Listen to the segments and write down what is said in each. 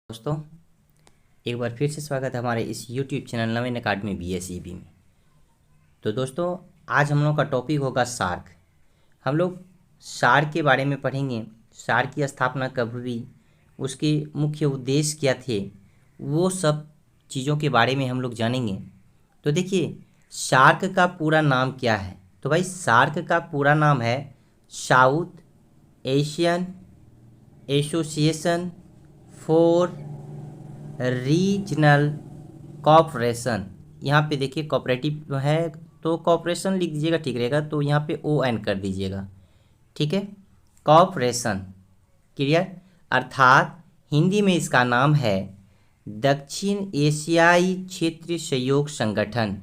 दोस्तों, एक बार फिर से स्वागत है हमारे इस YouTube चैनल नवीन अकाडमी BSEB में। तो दोस्तों, आज हम लोग का टॉपिक होगा सार्क। हम लोग सार्क के बारे में पढ़ेंगे। सार्क की स्थापना कब हुई, उसके मुख्य उद्देश्य क्या थे, वो सब चीज़ों के बारे में हम लोग जानेंगे। तो देखिए, सार्क का पूरा नाम क्या है। तो भाई, सार्क का पूरा नाम है South Asian Association for Regional Cooperation. यहाँ पे देखिए कोऑपरेटिव है तो कॉपरेशन लिख दीजिएगा, ठीक रहेगा। तो यहाँ पे ON कर दीजिएगा, ठीक है। Cooperation, clear. अर्थात हिंदी में इसका नाम है दक्षिण एशियाई क्षेत्रीय सहयोग संगठन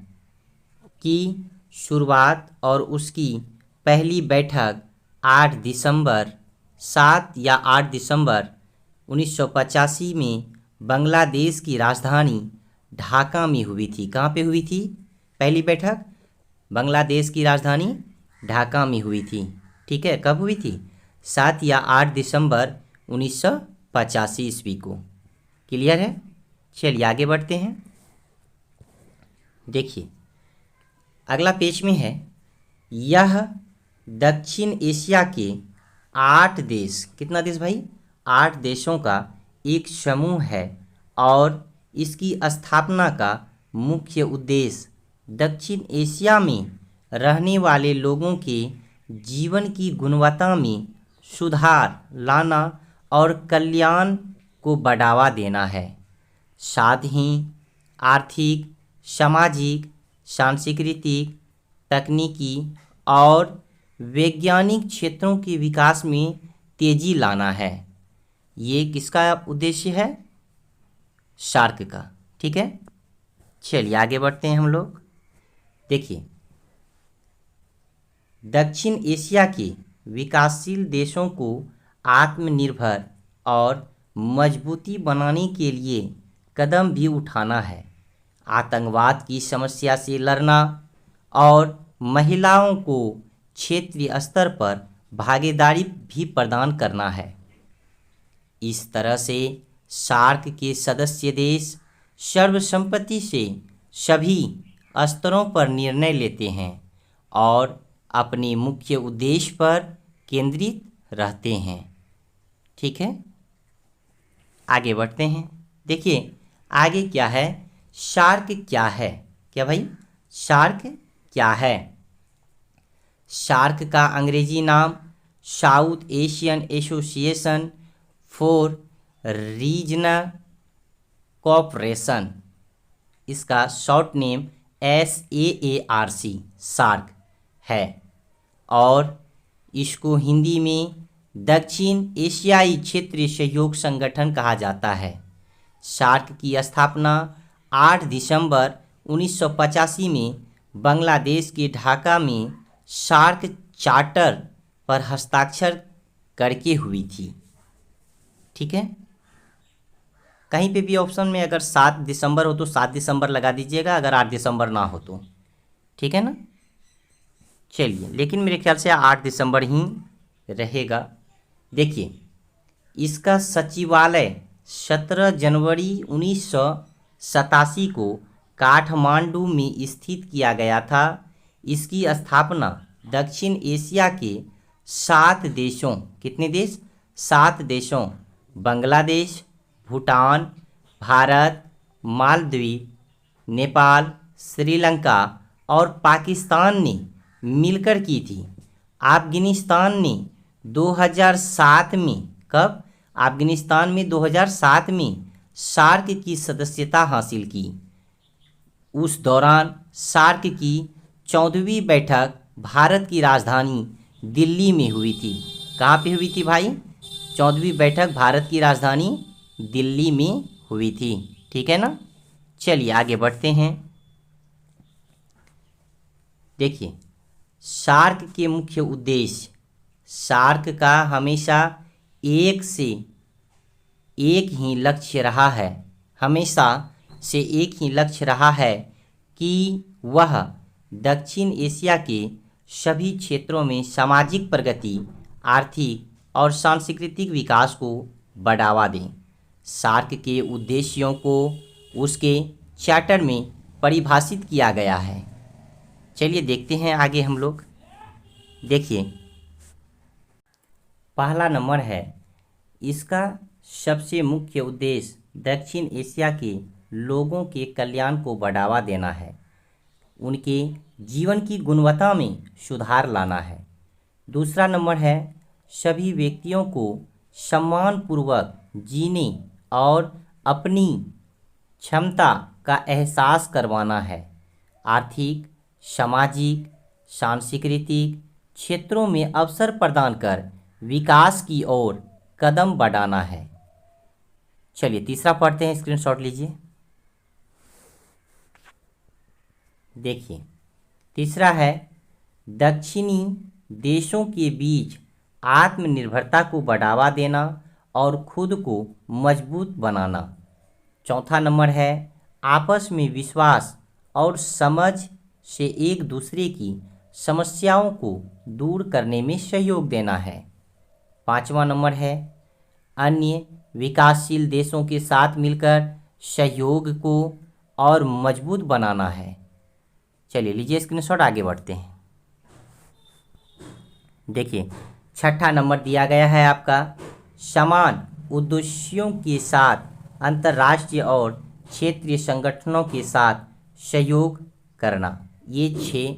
की शुरुआत और उसकी पहली बैठक 7 या 8 दिसंबर 1985 में बांग्लादेश की राजधानी ढाका में हुई थी। कहाँ पे हुई थी पहली बैठक? बांग्लादेश की राजधानी ढाका में हुई थी, ठीक है। कब हुई थी? 7 या 8 दिसंबर 1985 ईस्वी को। क्लियर है? चलिए आगे बढ़ते हैं। देखिए, अगला पेज में है, यह दक्षिण एशिया के 8 देश, कितना देश भाई? 8 देशों का एक समूह है और इसकी स्थापना का मुख्य उद्देश्य दक्षिण एशिया में रहने वाले लोगों के जीवन की गुणवत्ता में सुधार लाना और कल्याण को बढ़ावा देना है। साथ ही आर्थिक, सामाजिक, सांस्कृतिक, तकनीकी और वैज्ञानिक क्षेत्रों के विकास में तेजी लाना है। ये किसका उद्देश्य है? सार्क का, ठीक है। चलिए आगे बढ़ते हैं हम लोग। देखिए, दक्षिण एशिया के विकासशील देशों को आत्मनिर्भर और मजबूती बनाने के लिए कदम भी उठाना है। आतंकवाद की समस्या से लड़ना और महिलाओं को क्षेत्रीय स्तर पर भागीदारी भी प्रदान करना है। इस तरह से सार्क के सदस्य देश सर्वसम्मति से सभी स्तरों पर निर्णय लेते हैं और अपने मुख्य उद्देश्य पर केंद्रित रहते हैं, ठीक है। आगे बढ़ते हैं। देखिए आगे क्या है, सार्क क्या है? क्या भाई, सार्क क्या है? सार्क का अंग्रेजी नाम south Asian Association for regional cooperation, इसका शॉर्ट नेम SAARC सार्क है और इसको हिंदी में दक्षिण एशियाई क्षेत्रीय सहयोग संगठन कहा जाता है। सार्क की स्थापना 8 दिसंबर 1985 में बांग्लादेश के ढाका में सार्क चार्टर पर हस्ताक्षर करके हुई थी, ठीक है। कहीं पे भी ऑप्शन में अगर 7 दिसंबर हो तो 7 दिसंबर लगा दीजिएगा, अगर 8 दिसंबर ना हो तो, ठीक है ना। चलिए, लेकिन मेरे ख्याल से 8 दिसंबर ही रहेगा। देखिए, इसका सचिवालय 17 जनवरी 1987 को काठमांडू में स्थित किया गया था। इसकी स्थापना दक्षिण एशिया के 7 देशों, कितने देश? 7 देशों बांग्लादेश, भूटान, भारत, मालदीव, नेपाल, श्रीलंका और पाकिस्तान ने मिलकर की थी। अफगानिस्तान ने 2007 में, कब? अफगानिस्तान में 2007 में सार्क की सदस्यता हासिल की। उस दौरान सार्क की 14वीं बैठक भारत की राजधानी दिल्ली में हुई थी। कहाँ पे हुई थी भाई? 14वीं बैठक भारत की राजधानी दिल्ली में हुई थी, ठीक है ना। चलिए आगे बढ़ते हैं। देखिए, सार्क के मुख्य उद्देश्य, सार्क का हमेशा एक से एक ही लक्ष्य रहा है, हमेशा से एक ही लक्ष्य रहा है कि वह दक्षिण एशिया के सभी क्षेत्रों में सामाजिक प्रगति, आर्थिक और सांस्कृतिक विकास को बढ़ावा दें। सार्क के उद्देश्यों को उसके चार्टर में परिभाषित किया गया है। चलिए देखते हैं आगे हम लोग। देखिए, पहला नंबर है, इसका सबसे मुख्य उद्देश्य दक्षिण एशिया के लोगों के कल्याण को बढ़ावा देना है, उनके जीवन की गुणवत्ता में सुधार लाना है। दूसरा नंबर है, सभी व्यक्तियों को सम्मानपूर्वक जीने और अपनी क्षमता का एहसास करवाना है। आर्थिक, सामाजिक, सांस्कृतिक क्षेत्रों में अवसर प्रदान कर विकास की ओर कदम बढ़ाना है। चलिए तीसरा पढ़ते हैं, स्क्रीनशॉट लीजिए। देखिए, तीसरा है, दक्षिणी देशों के बीच आत्मनिर्भरता को बढ़ावा देना और खुद को मजबूत बनाना। चौथा नंबर है, आपस में विश्वास और समझ से एक दूसरे की समस्याओं को दूर करने में सहयोग देना है। पांचवा नंबर है, अन्य विकासशील देशों के साथ मिलकर सहयोग को और मजबूत बनाना है। चलिए लीजिए स्क्रीनशॉट, आगे बढ़ते हैं। देखिए, छठा नंबर दिया गया है आपका, समान उद्देश्यों के साथ अंतर्राष्ट्रीय और क्षेत्रीय संगठनों के साथ सहयोग करना। ये 6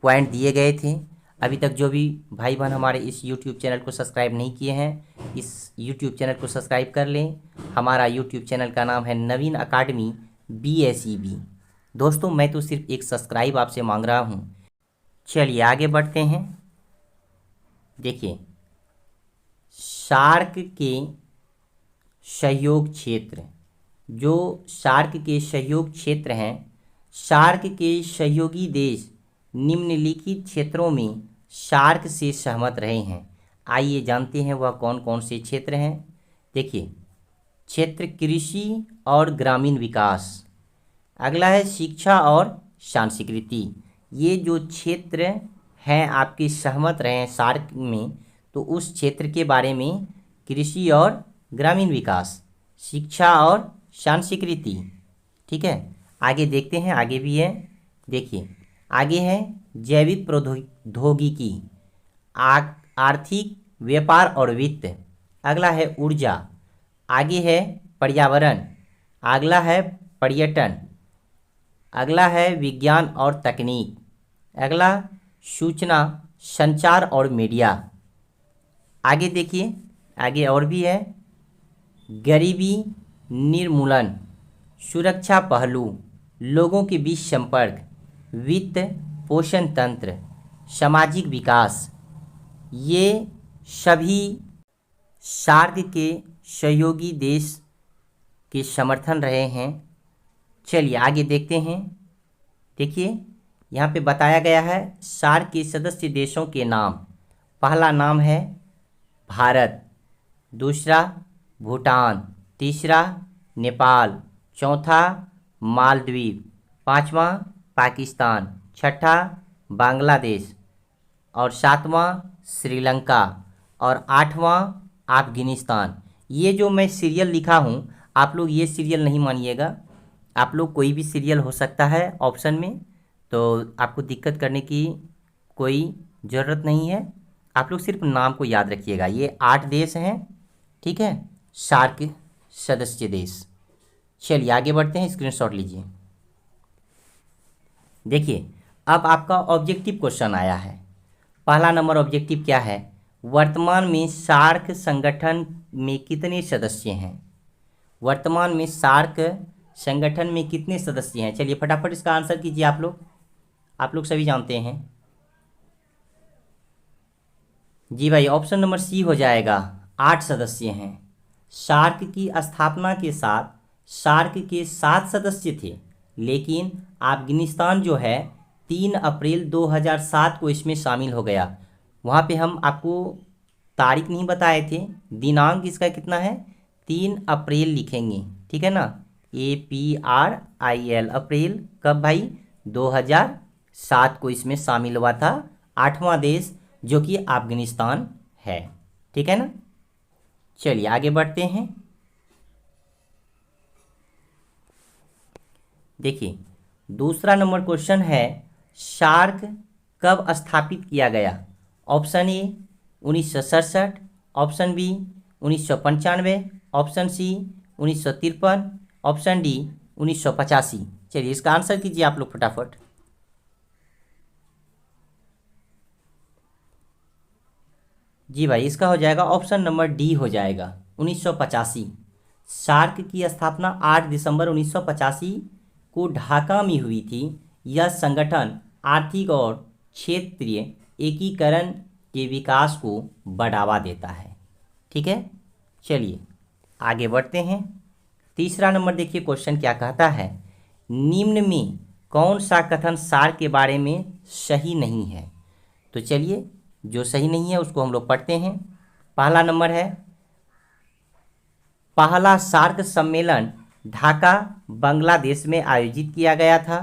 पॉइंट दिए गए थे। अभी तक जो भी भाई बहन हमारे इस YouTube चैनल को सब्सक्राइब नहीं किए हैं, इस YouTube चैनल को सब्सक्राइब कर लें। हमारा YouTube चैनल का नाम है नवीन अकाडमी BSEB। दोस्तों, मैं तो सिर्फ एक सब्सक्राइब आपसे मांग रहा हूँ। चलिए आगे बढ़ते हैं। देखिए, सार्क के सहयोग क्षेत्र, जो सार्क के सहयोग क्षेत्र हैं, सार्क के सहयोगी देश निम्नलिखित क्षेत्रों में सार्क से सहमत रहे हैं। आइए जानते हैं वह कौन कौन से क्षेत्र हैं। देखिए, क्षेत्र कृषि और ग्रामीण विकास। अगला है शिक्षा और सांस्कृति। ये जो क्षेत्र हैं आपके सहमत रहे हैं सार्क में, तो उस क्षेत्र के बारे में कृषि और ग्रामीण विकास, शिक्षा और सांस्कृति। ठीक है, आगे देखते हैं, आगे भी है। देखिए, आगे है जैविक प्रौद्योगिकी, आर्थिक, व्यापार और वित्त। अगला है ऊर्जा। आगे है पर्यावरण। अगला है पर्यटन। अगला है विज्ञान और तकनीक। अगला सूचना, संचार और मीडिया। आगे देखिए, आगे और भी है, गरीबी निर्मूलन, सुरक्षा पहलू, लोगों के बीच संपर्क, वित्त पोषण तंत्र, सामाजिक विकास। ये सभी सार्क के सहयोगी देश के समर्थन रहे हैं। चलिए आगे देखते हैं। देखिए, यहाँ पे बताया गया है सार्क के सदस्य देशों के नाम। पहला नाम है भारत, दूसरा भूटान, तीसरा नेपाल, चौथा मालदीव, पांचवा पाकिस्तान, छठा बांग्लादेश और सातवां श्रीलंका और आठवां अफगानिस्तान। ये जो मैं सीरियल लिखा हूँ, आप लोग ये सीरियल नहीं मानिएगा। आप लोग कोई भी सीरियल हो सकता है ऑप्शन में, तो आपको दिक्कत करने की कोई ज़रूरत नहीं है। आप लोग सिर्फ नाम को याद रखिएगा। ये 8 देश हैं, ठीक है, सार्क सदस्य देश। चलिए आगे बढ़ते हैं, स्क्रीनशॉट लीजिए। देखिए, अब आपका ऑब्जेक्टिव क्वेश्चन आया है। पहला नंबर ऑब्जेक्टिव क्या है, वर्तमान में सार्क संगठन में कितने सदस्य हैं। वर्तमान में सार्क संगठन में कितने सदस्य हैं। चलिए फटाफट इसका आंसर कीजिए। आप लोग सभी जानते हैं। जी भाई, ऑप्शन नंबर सी हो जाएगा, 8 सदस्य हैं। सार्क की स्थापना के साथ सार्क के 7 सदस्य थे, लेकिन अफगानिस्तान जो है 3 अप्रैल 2007 को इसमें शामिल हो गया। वहाँ पे हम आपको तारीख नहीं बताए थे, दिनांक इसका कितना है, 3 अप्रैल लिखेंगे, ठीक है ना, APRIL, अप्रैल कब भाई, 2007 को इसमें शामिल हुआ था। 8वां देश जो कि अफगानिस्तान है, ठीक है ना। चलिए आगे बढ़ते हैं। देखिए दूसरा नंबर क्वेश्चन है, सार्क कब स्थापित किया गया? Option A 1967, option B 1995, option C 1953, option D 1985। चलिए इसका आंसर कीजिए आप लोग फटाफट। जी भाई, इसका हो जाएगा ऑप्शन नंबर डी हो जाएगा 1985। सार्क की स्थापना 8 दिसंबर 1985 को ढाका में हुई थी। यह संगठन आर्थिक और क्षेत्रीय एकीकरण के विकास को बढ़ावा देता है। ठीक है, चलिए आगे बढ़ते हैं। तीसरा नंबर देखिए क्वेश्चन क्या कहता है, निम्न में कौन सा कथन सार्क के बारे में सही नहीं है? तो चलिए जो सही नहीं है उसको हम लोग पढ़ते हैं। पहला नंबर है, पहला सार्क सम्मेलन ढाका बांग्लादेश में आयोजित किया गया था।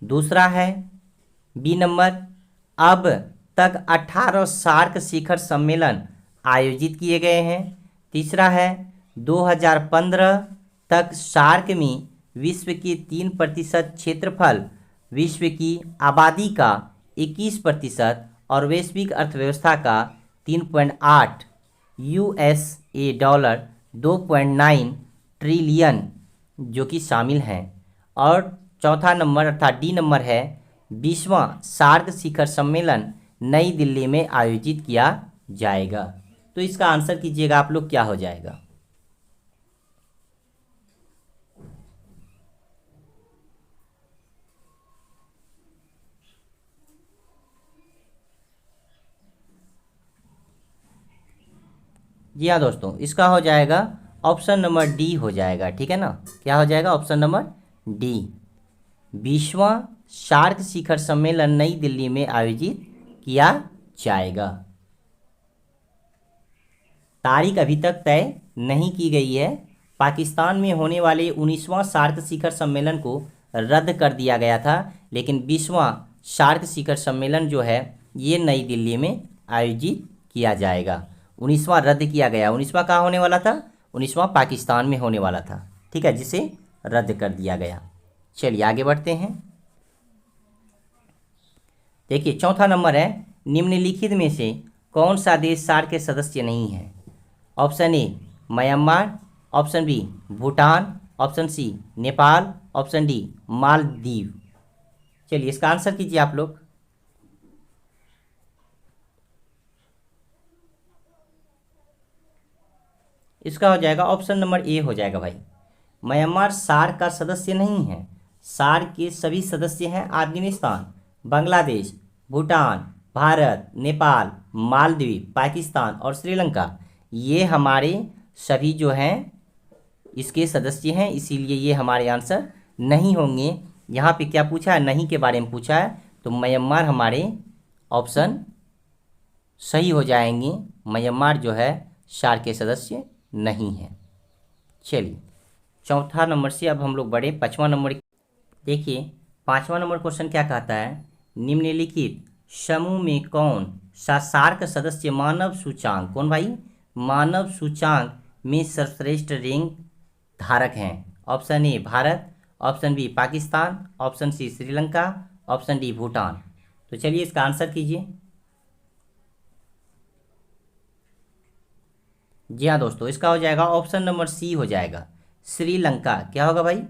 दूसरा है बी नंबर, अब तक 18 सार्क शिखर सम्मेलन आयोजित किए गए हैं। तीसरा है 2015 तक सार्क में विश्व के 3% क्षेत्रफल, विश्व की आबादी का 21% और वैश्विक अर्थव्यवस्था का 3.8 यूएसए डॉलर 2.9 ट्रिलियन जो कि शामिल हैं। और चौथा नंबर अर्थात डी नंबर है, 20वां सार्क शिखर सम्मेलन नई दिल्ली में आयोजित किया जाएगा। तो इसका आंसर कीजिएगा आप लोग, क्या हो जाएगा? जी हाँ दोस्तों, इसका हो जाएगा ऑप्शन नंबर डी हो जाएगा। ठीक है ना, क्या हो जाएगा? Option number D. 20वां सार्क शिखर सम्मेलन नई दिल्ली में आयोजित किया जाएगा। तारीख अभी तक तय नहीं की गई है। पाकिस्तान में होने वाले 19वां सार्क शिखर सम्मेलन को रद्द कर दिया गया था, लेकिन 20वां सार्क शिखर सम्मेलन जो है ये नई दिल्ली में आयोजित किया जाएगा। 19वां रद्द किया गया। 19वां कहाँ होने वाला था? 19वां पाकिस्तान में होने वाला था। ठीक है, जिसे रद्द कर दिया गया। चलिए आगे बढ़ते हैं। देखिए चौथा नंबर है, निम्नलिखित में से कौन सा देश सार्क के सदस्य नहीं है? Option A Myanmar, option B Bhutan, option C Nepal, option D Maldives. चलिए इसका आंसर कीजिए आप लोग। इसका हो जाएगा ऑप्शन नंबर ए हो जाएगा भाई। म्यांमार सार्क का सदस्य नहीं है। सार्क के सभी सदस्य हैं अफगानिस्तान, बांग्लादेश, भूटान, भारत, नेपाल, मालदीव, पाकिस्तान और श्रीलंका। ये हमारे सभी जो हैं इसके सदस्य हैं, इसीलिए ये हमारे आंसर नहीं होंगे। यहाँ पे क्या पूछा है? नहीं के बारे में पूछा है, तो म्यांमार हमारे ऑप्शन सही हो जाएंगे। म्यांमार जो है सार्क के सदस्य नहीं है। चलिए चौथा नंबर से अब हम लोग बढ़े पाँचवा नंबर। देखिए पाँचवा नंबर क्वेश्चन क्या कहता है, निम्नलिखित समूह में कौन सा सार्क सदस्य मानव सूचांक, कौन भाई? मानव सूचांक में सर्वश्रेष्ठ रैंक धारक हैं? Option A Bharat, option B Pakistan, option C Sri Lanka, option D Bhutan. तो चलिए इसका आंसर कीजिए। जी हाँ दोस्तों, इसका हो जाएगा ऑप्शन नंबर सी हो जाएगा, श्रीलंका। क्या होगा भाई?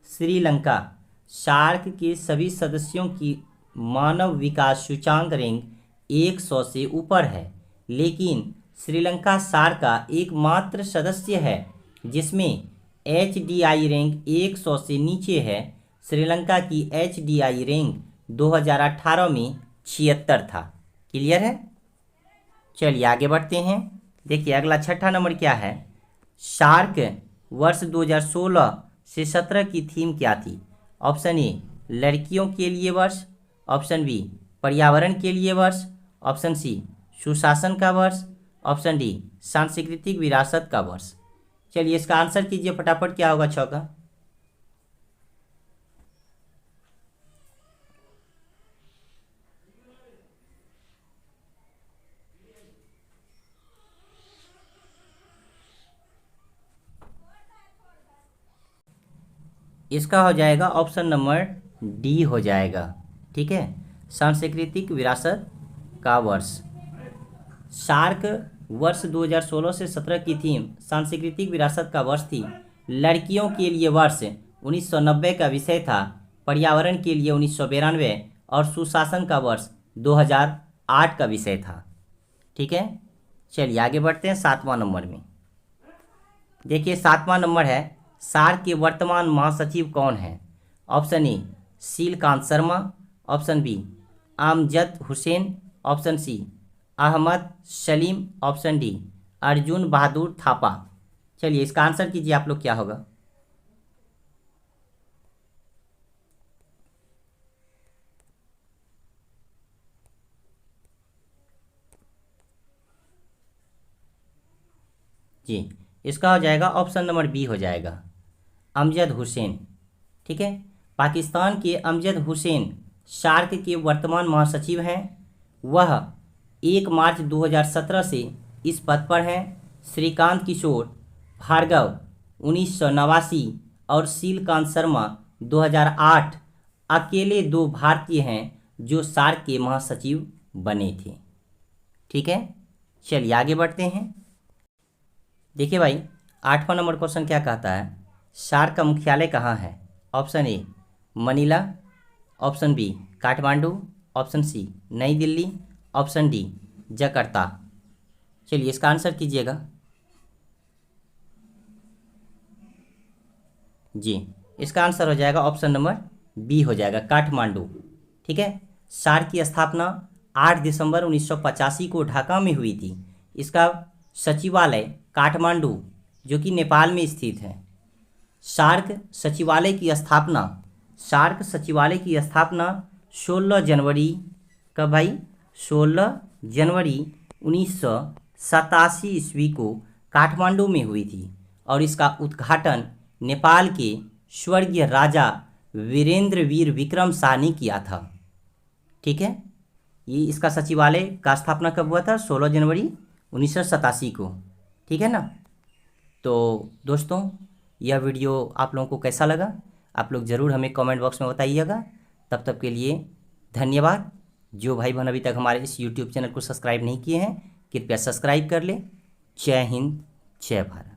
श्रीलंका। सार्क के सभी सदस्यों की मानव विकास सूचांक रैंक 100 से ऊपर है, लेकिन श्रीलंका सार्क का एकमात्र सदस्य है जिसमें HDI रैंक 100 से नीचे है। श्रीलंका की HDI रैंक 2018 में 76 था। क्लियर है? चलिए आगे बढ़ते हैं। देखिए अगला छठा नंबर क्या है, शार्क वर्ष 2016 से 17 की थीम क्या थी? ऑप्शन ए लड़कियों के लिए वर्ष, ऑप्शन बी पर्यावरण के लिए वर्ष, ऑप्शन सी सुशासन का वर्ष, ऑप्शन डी सांस्कृतिक विरासत का वर्ष। चलिए इसका आंसर कीजिए फटाफट, क्या होगा छौका? इसका हो जाएगा ऑप्शन नंबर डी हो जाएगा। ठीक है, सांस्कृतिक विरासत का वर्ष। सार्क वर्ष 2016 से 17 की थीम सांस्कृतिक विरासत का वर्ष थी। लड़कियों के लिए वर्ष 1990 का विषय था, पर्यावरण के लिए 1992 और सुशासन का वर्ष 2008 का विषय था। ठीक है, चलिए आगे बढ़ते हैं 7वां नंबर में। देखिए 7वां नंबर है, सार्क के वर्तमान महासचिव कौन है? Option A Shilkant Sharma, option B Amjad Hussain, option C Ahmed Saleem, option D Arjun Bahadur Thapa. चलिए इसका आंसर कीजिए आप लोग, क्या होगा? जी, इसका हो जाएगा ऑप्शन नंबर बी हो जाएगा, अमजद हुसैन। ठीक है, पाकिस्तान के अमजद हुसैन सार्क के वर्तमान महासचिव हैं। वह 1 मार्च 2017 से इस पद पर हैं। श्रीकांत किशोर भार्गव 1989 और शीलकांत शर्मा 2008 अकेले 2 भारतीय हैं जो सार्क के महासचिव बने थे। ठीक है, चलिए आगे बढ़ते हैं। देखिए भाई 8वां नंबर क्वेश्चन क्या कहता है, सार्क का मुख्यालय कहाँ है? Option A Manila, option B Kathmandu, option C New Delhi, option D Jakarta. चलिए इसका आंसर कीजिएगा। जी, इसका आंसर हो जाएगा ऑप्शन नंबर बी हो जाएगा, काठमांडू। ठीक है, सार्क की स्थापना 8 दिसंबर 1985 को ढाका में हुई थी। इसका सचिवालय काठमांडू जो कि नेपाल में स्थित है। सार्क सचिवालय की स्थापना 16 जनवरी कब भाई? 16 जनवरी 1987 ईस्वी को काठमांडू में हुई थी और इसका उद्घाटन नेपाल के स्वर्गीय राजा वीरेंद्र वीर विक्रम शाह ने किया था। ठीक है, ये इसका सचिवालय का स्थापना कब हुआ था? 16 जनवरी 1987 को। ठीक है ना। तो दोस्तों यह वीडियो आप लोगों को कैसा लगा आप लोग ज़रूर हमें कमेंट बॉक्स में बताइएगा। तब तक के लिए धन्यवाद। जो भाई बहन अभी तक हमारे इस यूट्यूब चैनल को सब्सक्राइब नहीं किए हैं कृपया सब्सक्राइब कर लें। जय हिंद, जय भारत।